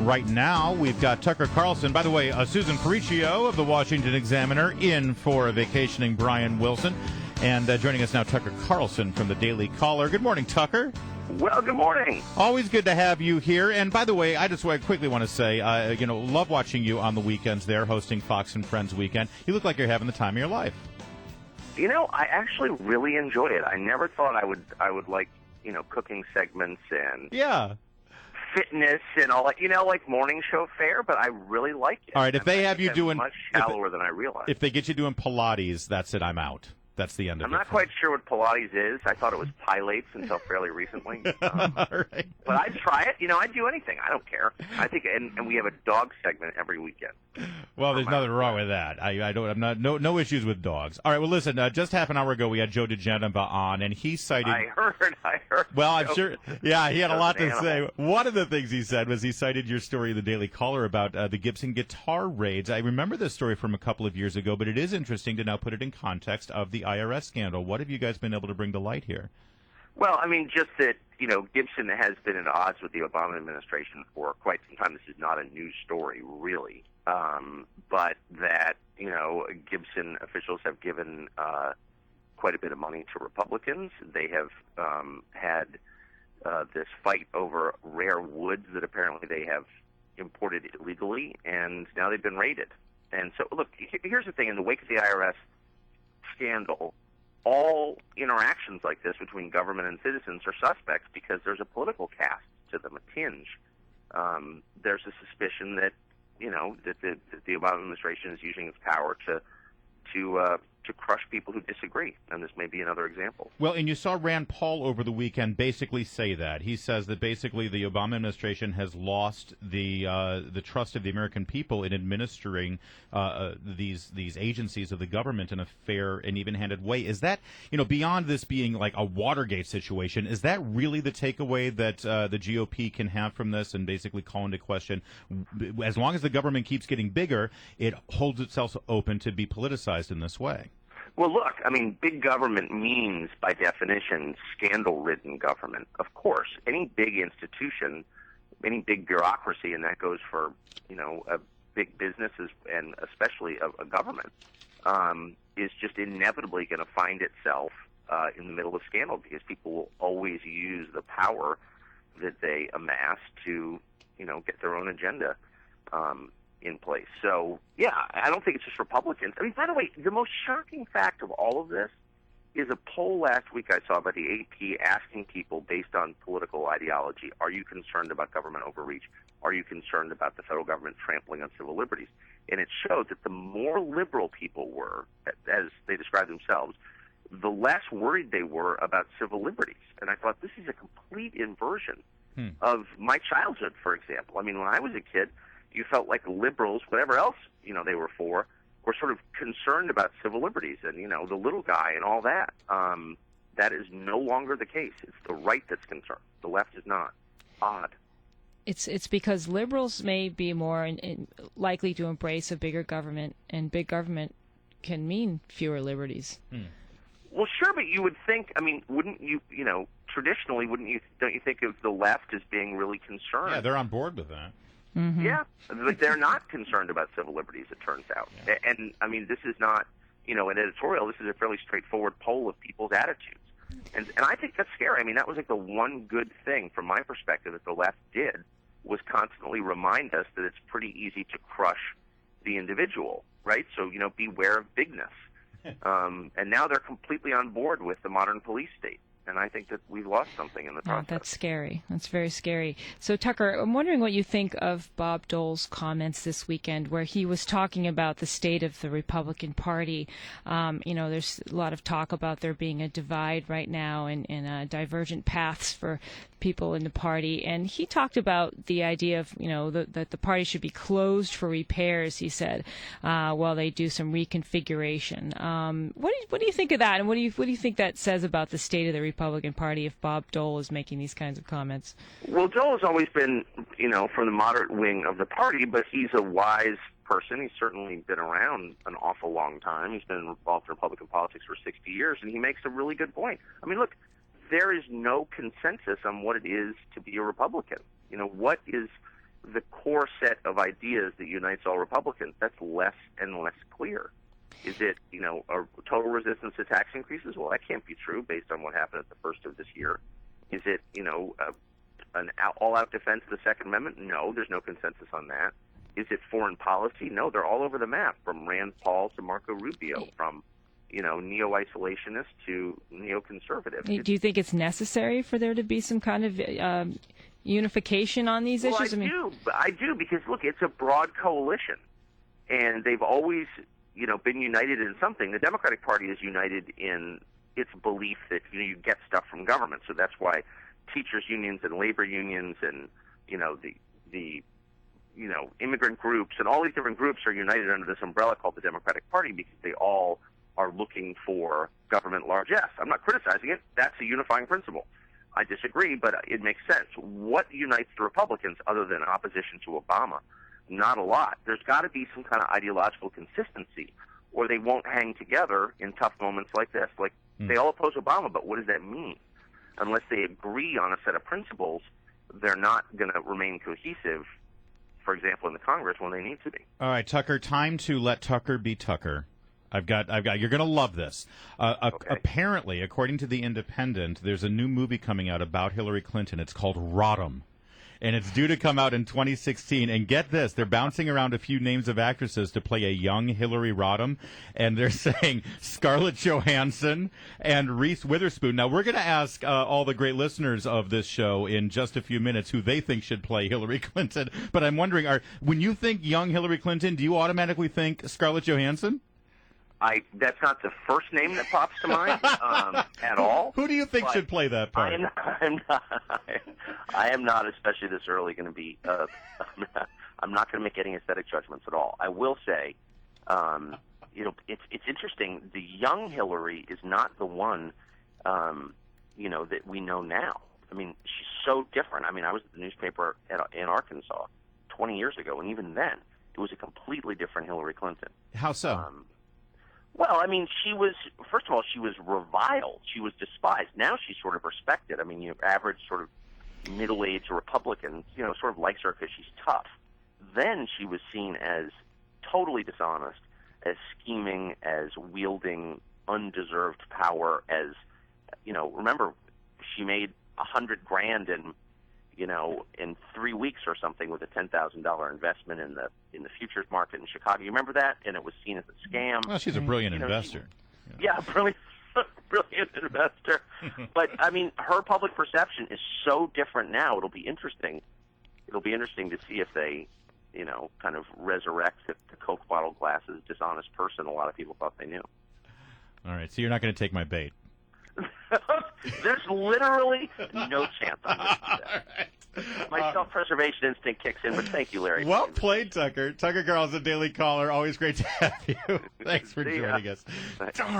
Right now, we've got Tucker Carlson. By the way, Susan Paricchio of the Washington Examiner in for a vacationing Brian Wilson. And joining us now, Tucker Carlson from the Daily Caller. Good morning, Tucker. Well, good morning. Always good to have you here. And by the way, I just quickly want to say, love watching you on the weekends there, hosting Fox and Friends Weekend. You look like you're having the time of your life. I actually really enjoy it. I never thought I would like, cooking segments and fitness and all that, like morning show fare, but I really like it. All right, if they have you doing much shallower than I realized. If they get you doing Pilates, that's it. I'm out. That's the end of it. I'm not quite sure what Pilates is. I thought it was pilates until fairly recently. Right. But I'd try it. I'd do anything. I don't care. I think, and we have a dog segment every weekend. Well, there's nothing wrong with that. No issues with dogs. All right. Well, listen. Just half an hour ago, we had Joe DeGenova on, and he cited. I heard. Well, I'm sure. Yeah, he had a lot to say. One of the things he said was he cited your story in the Daily Caller about the Gibson guitar raids. I remember this story from a couple of years ago, but it is interesting to now put it in context of the IRS scandal. What have you guys been able to bring to light here? Well, just that, Gibson has been at odds with the Obama administration for quite some time. This is not a news story, really. But that, Gibson officials have given quite a bit of money to Republicans. They have had this fight over rare woods that apparently they have imported illegally, and now they've been raided. And so, look, here's the thing. In the wake of the IRS scandal, all interactions like this between government and citizens are suspects because there's a political cast to them, a tinge. There's a suspicion that that the Obama administration is using its power to crush people who disagree, and this may be another example. Well, and you saw Rand Paul over the weekend basically say that. He says that basically the Obama administration has lost the trust of the American people in administering these agencies of the government in a fair and even-handed way. Is that, beyond this being like a Watergate situation, is that really the takeaway that the GOP can have from this and basically call into question, as long as the government keeps getting bigger, it holds itself open to be politicized in this way? Well, look, big government means, by definition, scandal-ridden government. Of course, any big institution, any big bureaucracy, and that goes for, a big businesses and especially a government, is just inevitably going to find itself in the middle of scandal because people will always use the power that they amass to, get their own agenda in place. So, yeah, I don't think it's just Republicans. By the way, the most shocking fact of all of this is a poll last week I saw by the AP asking people based on political ideology, are you concerned about government overreach? Are you concerned about the federal government trampling on civil liberties? And it showed that the more liberal people were, as they described themselves, the less worried they were about civil liberties. And I thought, this is a complete inversion of my childhood, for example. When I was a kid, you felt like liberals, whatever else, they were for, were sort of concerned about civil liberties and, the little guy and all that. That is no longer the case. It's the right that's concerned. The left is not. Odd. It's because liberals may be more likely to embrace a bigger government, and big government can mean fewer liberties. Well, sure, but you would think, wouldn't you, traditionally, don't you think of the left as being really concerned? Yeah, they're on board with that. Mm-hmm. Yeah, but they're not concerned about civil liberties, it turns out. Yeah. And, this is not, an editorial. This is a fairly straightforward poll of people's attitudes. And I think that's scary. That was like the one good thing, from my perspective, that the left did, was constantly remind us that it's pretty easy to crush the individual, right? So, beware of bigness. And now they're completely on board with the modern police state. And I think that we've lost something in the process. That's scary. That's very scary. So, Tucker, I'm wondering what you think of Bob Dole's comments this weekend, where he was talking about the state of the Republican Party. There's a lot of talk about there being a divide right now and divergent paths for people in the party. And he talked about the idea of, that the party should be closed for repairs, he said, while they do some reconfiguration. What do you think of that? And what do you think that says about the state of the Republican Party if Bob Dole is making these kinds of comments? Well, Dole has always been, from the moderate wing of the party, but he's a wise person. He's certainly been around an awful long time. He's been involved in Republican politics for 60 years, and he makes a really good point. Look, there is no consensus on what it is to be a Republican. What is the core core set of ideas that unites all Republicans, that's less and less clear. Is it, a total resistance to tax increases? Well, that can't be true based on what happened at the first of this year. Is it, an all-out defense of the Second Amendment? No, there's no consensus on that. Is it foreign policy? No, they're all over the map, from Rand Paul to Marco Rubio, from neo-isolationist to neoconservative. Do you think it's necessary for there to be some kind of unification on these issues? I do, because look, it's a broad coalition, and they've always, been united in something. The Democratic Party is united in its belief that you get stuff from government, so that's why teachers unions and labor unions and the immigrant groups and all these different groups are united under this umbrella called the Democratic Party, because they all are looking for government largesse. I'm not criticizing it. That's a unifying principle. I disagree, but it makes sense. What unites the Republicans other than opposition to Obama? Not a lot. There's got to be some kind of ideological consistency, or they won't hang together in tough moments like this. Like, they all oppose Obama, but what does that mean? Unless they agree on a set of principles, they're not going to remain cohesive, for example, in the Congress when they need to be. All right, Tucker, time to let Tucker be Tucker. I've got. You're going to love this. Okay. Apparently, according to The Independent, there's a new movie coming out about Hillary Clinton. It's called Rodham, and it's due to come out in 2016. And get this, they're bouncing around a few names of actresses to play a young Hillary Rodham, and they're saying Scarlett Johansson and Reese Witherspoon. Now, we're going to ask all the great listeners of this show in just a few minutes who they think should play Hillary Clinton. But I'm wondering, when you think young Hillary Clinton, do you automatically think Scarlett Johansson? That's not the first name that pops to mind at all. Who do you think should play that part? I am not, especially this early, going to be. I'm not going to make any aesthetic judgments at all. I will say, it's interesting. The young Hillary is not the one, that we know now. I mean, she's so different. I mean, I was at the newspaper in Arkansas 20 years ago, and even then, it was a completely different Hillary Clinton. How so? Well, I mean, first of all, she was reviled. She was despised. Now she's sort of respected. I mean, your average sort of middle-aged Republican, sort of likes her because she's tough. Then she was seen as totally dishonest, as scheming, as wielding undeserved power, as, remember, she made $100,000 in 3 weeks or something with a $10,000 investment in the futures market in Chicago. You remember that? And it was seen as a scam. Well, she's a brilliant investor. Brilliant investor. But I mean, her public perception is so different now. It'll be interesting. It'll be interesting to see if they, kind of resurrect the Coke bottle glasses dishonest person a lot of people thought they knew. All right, so you're not going to take my bait. There's literally no chance I'm going to do that. My self-preservation instinct kicks in, but thank you, Larry. Well played, Tucker. Tucker Carlson, Daily Caller. Always great to have you. Thanks for joining us.